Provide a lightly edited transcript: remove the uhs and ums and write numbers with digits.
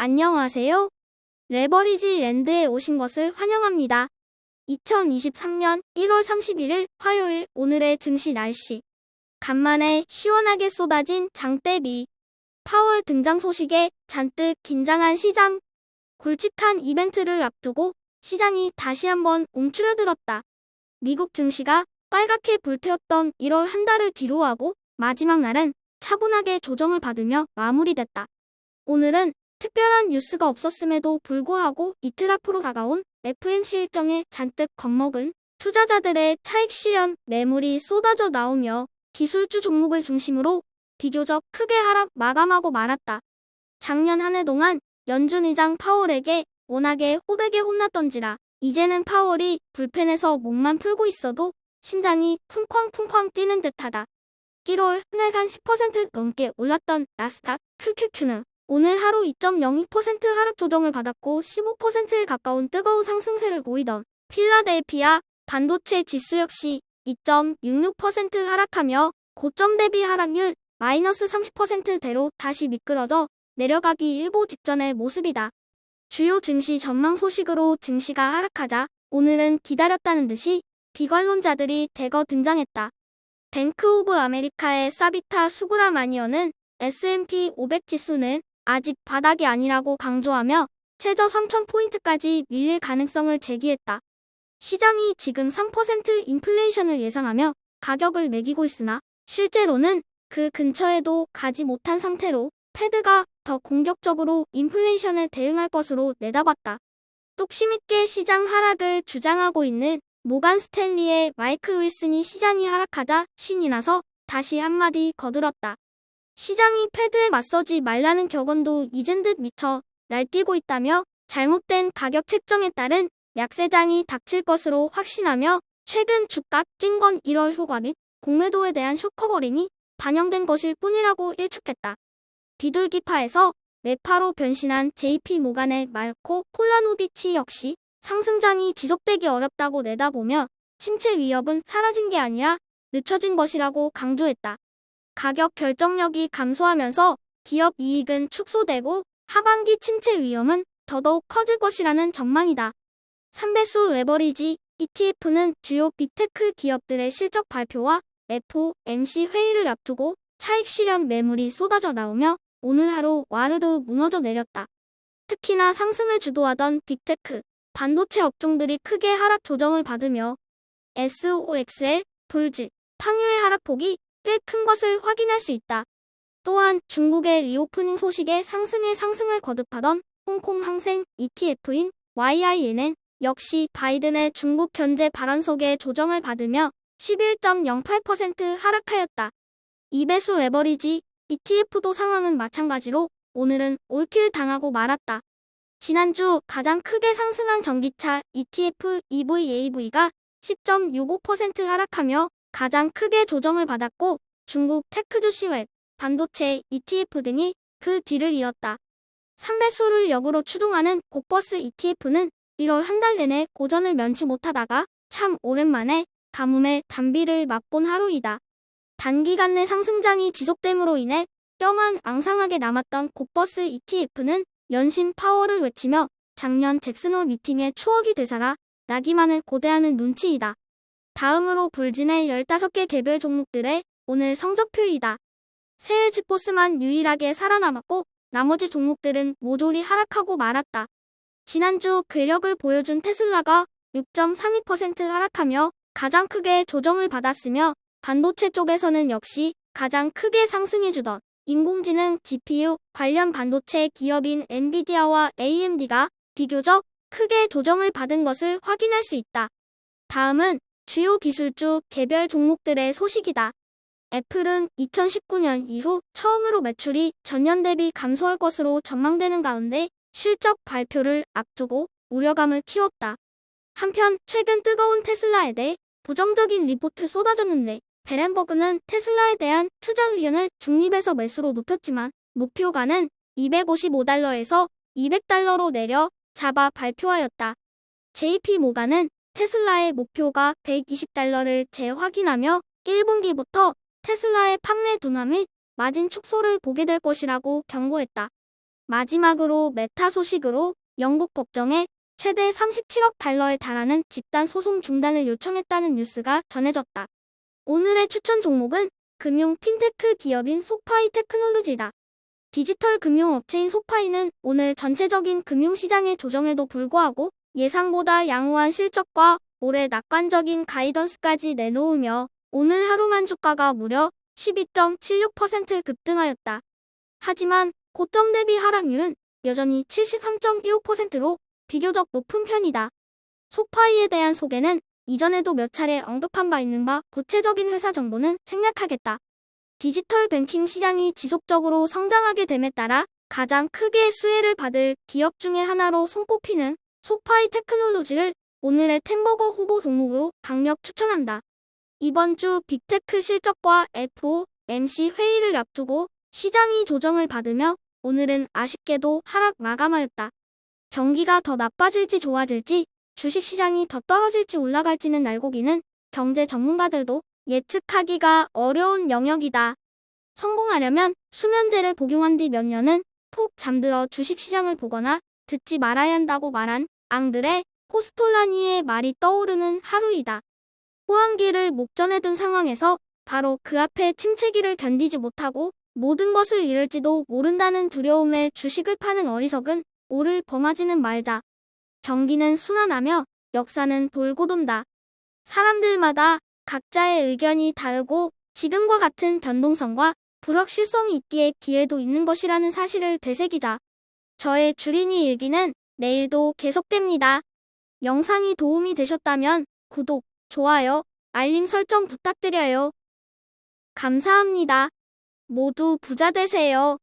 안녕하세요. 레버리지 랜드에 오신 것을 환영합니다. 2023년 1월 31일 화요일 오늘의 증시 날씨. 간만에 시원하게 쏟아진 장대비. 파월 등장 소식에 잔뜩 긴장한 시장. 굵직한 이벤트를 앞두고 시장이 다시 한번 움츠러들었다. 미국 증시가 빨갛게 불태웠던 1월 한 달을 뒤로하고 마지막 날은 차분하게 조정을 받으며 마무리됐다. 오늘은 특별한 뉴스가 없었음에도 불구하고 이틀 앞으로 다가온 FOMC 일정에 잔뜩 겁먹은 투자자들의 차익 실현 매물이 쏟아져 나오며 기술주 종목을 중심으로 비교적 크게 하락 마감하고 말았다. 작년 한 해 동안 연준 의장 파월에게 워낙에 호되게 혼났던지라 이제는 파월이 불펜에서 목만 풀고 있어도 심장이 쿵쾅쿵쾅 뛰는 듯하다. 1월 한 달간 10% 넘게 올랐던 나스닥 QQQ는 오늘 하루 2.02% 하락 조정을 받았고 15%에 가까운 뜨거운 상승세를 보이던 필라델피아 반도체 지수 역시 2.66% 하락하며 고점 대비 하락률 마이너스 30%대로 다시 미끄러져 내려가기 일보 직전의 모습이다. 주요 증시 전망 소식으로 증시가 하락하자 오늘은 기다렸다는 듯이 비관론자들이 대거 등장했다. 뱅크 오브 아메리카의 사비타 수브라마니언은 S&P 500 지수는 아직 바닥이 아니라고 강조하며 최저 3,000포인트까지 밀릴 가능성을 제기했다. 시장이 지금 3% 인플레이션을 예상하며 가격을 매기고 있으나 실제로는 그 근처에도 가지 못한 상태로 패드가 더 공격적으로 인플레이션에 대응할 것으로 내다봤다. 뚝심 있게 시장 하락을 주장하고 있는 모간 스탠리의 마이크 윌슨이 시장이 하락하자 신이 나서 다시 한마디 거들었다. 시장이 패드에 맞서지 말라는 격언도 잊은 듯 미쳐 날뛰고 있다며 잘못된 가격 책정에 따른 약세장이 닥칠 것으로 확신하며 최근 주가 뛴 건 1월 효과 및 공매도에 대한 쇼커버링이 반영된 것일 뿐이라고 일축했다. 비둘기파에서 매파로 변신한 JP 모간의 마르코 폴라노비치 역시 상승장이 지속되기 어렵다고 내다보며 침체 위협은 사라진 게 아니라 늦춰진 것이라고 강조했다. 가격 결정력이 감소하면서 기업 이익은 축소되고 하반기 침체 위험은 더더욱 커질 것이라는 전망이다. 3배수 레버리지 ETF는 주요 빅테크 기업들의 실적 발표와 FOMC 회의를 앞두고 차익 실현 매물이 쏟아져 나오며 오늘 하루 와르르 무너져 내렸다. 특히나 상승을 주도하던 빅테크, 반도체 업종들이 크게 하락 조정을 받으며 SOXL, 볼즈, 팡유의 하락폭이 꽤 큰 것을 확인할 수 있다. 또한 중국의 리오프닝 소식에 상승을 거듭하던 홍콩 항생 ETF인 YIN은 역시 바이든의 중국 견제 발언 속에 조정을 받으며 11.08% 하락하였다. 2배수 레버리지 ETF도 상황은 마찬가지로 오늘은 올킬 당하고 말았다. 지난주 가장 크게 상승한 전기차 ETF EVAV가 10.65% 하락하며 가장 크게 조정을 받았고 중국 테크주 시웹, 반도체 ETF 등이 그 뒤를 이었다. 3배수를 역으로 추종하는 곡버스 ETF는 1월 한 달 내내 고전을 면치 못하다가 참 오랜만에 가뭄의 단비를 맛본 하루이다. 단기간 내 상승장이 지속됨으로 인해 뼈만 앙상하게 남았던 곡버스 ETF는 연신 파워를 외치며 작년 잭슨홀 미팅의 추억이 되살아 나기만을 고대하는 눈치이다. 다음으로 불진의 15개 개별 종목들의 오늘 성적표이다. 세일즈포스만 유일하게 살아남았고 나머지 종목들은 모조리 하락하고 말았다. 지난주 괴력을 보여준 테슬라가 6.32% 하락하며 가장 크게 조정을 받았으며 반도체 쪽에서는 역시 가장 크게 상승해주던 인공지능 GPU 관련 반도체 기업인 엔비디아와 AMD가 비교적 크게 조정을 받은 것을 확인할 수 있다. 다음은 주요 기술주 개별 종목들의 소식이다. 애플은 2019년 이후 처음으로 매출이 전년 대비 감소할 것으로 전망되는 가운데 실적 발표를 앞두고 우려감을 키웠다. 한편 최근 뜨거운 테슬라에 대해 부정적인 리포트 쏟아졌는데 베렌버그는 테슬라에 대한 투자 의견을 중립에서 매수로 높였지만 목표가는 255달러에서 200달러로 내려 잡아 발표하였다. JP 모간은 테슬라의 목표가 120달러를 재확인하며 1분기부터 테슬라의 판매 둔화 및 마진 축소를 보게 될 것이라고 경고했다. 마지막으로 메타 소식으로 영국 법정에 최대 37억 달러에 달하는 집단 소송 중단을 요청했다는 뉴스가 전해졌다. 오늘의 추천 종목은 금융 핀테크 기업인 소파이 테크놀로지다. 디지털 금융 업체인 소파이는 오늘 전체적인 금융시장의 조정에도 불구하고 예상보다 양호한 실적과 올해 낙관적인 가이던스까지 내놓으며 오늘 하루만 주가가 무려 12.76% 급등하였다. 하지만 고점 대비 하락률은 여전히 73.15%로 비교적 높은 편이다. 소파이에 대한 소개는 이전에도 몇 차례 언급한 바 있는 바 구체적인 회사 정보는 생략하겠다. 디지털 뱅킹 시장이 지속적으로 성장하게 됨에 따라 가장 크게 수혜를 받을 기업 중의 하나로 손꼽히는 소파이 테크놀로지를 오늘의 템버거 후보 종목으로 강력 추천한다. 이번 주 빅테크 실적과 FOMC 회의를 앞두고 시장이 조정을 받으며 오늘은 아쉽게도 하락 마감하였다. 경기가 더 나빠질지 좋아질지, 주식시장이 더 떨어질지 올라갈지는 알고 기는 경제 전문가들도 예측하기가 어려운 영역이다. 성공하려면 수면제를 복용한 뒤 몇 년은 푹 잠들어 주식시장을 보거나 듣지 말아야 한다고 말한 앙드레 코스톨라니의 말이 떠오르는 하루이다. 호황기를 목전에 둔 상황에서 바로 그 앞에 침체기를 견디지 못하고 모든 것을 잃을지도 모른다는 두려움에 주식을 파는 어리석은 오를 범하지는 말자. 경기는 순환하며 역사는 돌고 돈다. 사람들마다 각자의 의견이 다르고 지금과 같은 변동성과 불확실성이 있기에 기회도 있는 것이라는 사실을 되새기자. 저의 주린이 일기는 내일도 계속됩니다. 영상이 도움이 되셨다면 구독, 좋아요, 알림 설정 부탁드려요. 감사합니다. 모두 부자 되세요.